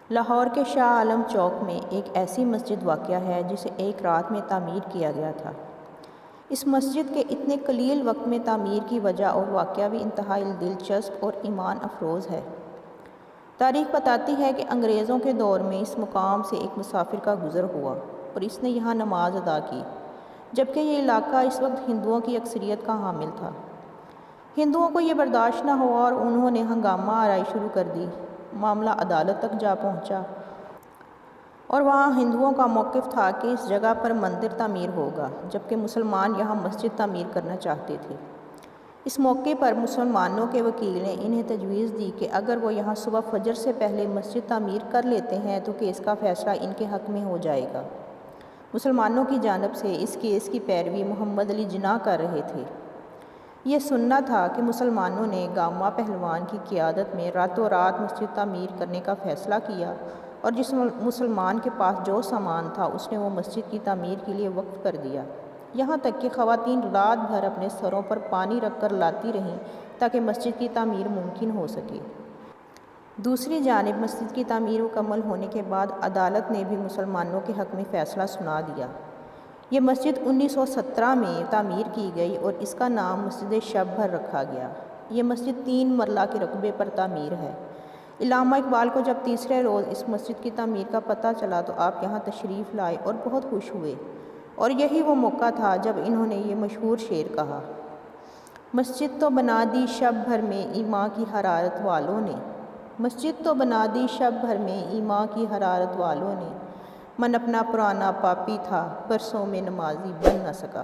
لاہور کے شاہ عالم چوک میں ایک ایسی مسجد واقع ہے جسے ایک رات میں تعمیر کیا گیا تھا۔ اس مسجد کے اتنے قلیل وقت میں تعمیر کی وجہ اور واقعہ بھی انتہائی دلچسپ اور ایمان افروز ہے۔ تاریخ بتاتی ہے کہ انگریزوں کے دور میں اس مقام سے ایک مسافر کا گزر ہوا اور اس نے یہاں نماز ادا کی، جبکہ یہ علاقہ اس وقت ہندوؤں کی اکثریت کا حامل تھا۔ ہندوؤں کو یہ برداشت نہ ہوا اور انہوں نے ہنگامہ آرائی شروع کر دی۔ معاملہ عدالت تک جا پہنچا اور وہاں ہندوؤں کا موقف تھا کہ اس جگہ پر مندر تعمیر ہوگا، جبکہ مسلمان یہاں مسجد تعمیر کرنا چاہتے تھے۔ اس موقع پر مسلمانوں کے وکیل نے انہیں تجویز دی کہ اگر وہ یہاں صبح فجر سے پہلے مسجد تعمیر کر لیتے ہیں تو کیس کا فیصلہ ان کے حق میں ہو جائے گا۔ مسلمانوں کی جانب سے اس کیس کی پیروی محمد علی جناح کر رہے تھے۔ یہ سننا تھا کہ مسلمانوں نے گامہ پہلوان کی قیادت میں راتوں رات مسجد تعمیر کرنے کا فیصلہ کیا اور جس مسلمان کے پاس جو سامان تھا اس نے وہ مسجد کی تعمیر کے لیے وقف کر دیا، یہاں تک کہ خواتین رات بھر اپنے سروں پر پانی رکھ کر لاتی رہیں تاکہ مسجد کی تعمیر ممکن ہو سکے۔ دوسری جانب مسجد کی تعمیر مکمل ہونے کے بعد عدالت نے بھی مسلمانوں کے حق میں فیصلہ سنا دیا۔ یہ مسجد 1917 میں تعمیر کی گئی اور اس کا نام مسجد شب بھر رکھا گیا۔ یہ مسجد 3 مرلہ کے رقبے پر تعمیر ہے۔ علامہ اقبال کو جب تیسرے روز اس مسجد کی تعمیر کا پتہ چلا تو آپ یہاں تشریف لائے اور بہت خوش ہوئے، اور یہی وہ موقع تھا جب انہوں نے یہ مشہور شعر کہا: مسجد تو بنا دی شب بھر میں ایماں کی حرارت والوں نے، مسجد تو بنا دی شب بھر میں ایماں کی حرارت والوں نے، من اپنا پرانا پاپی تھا برسوں میں نمازی بن نہ سکا۔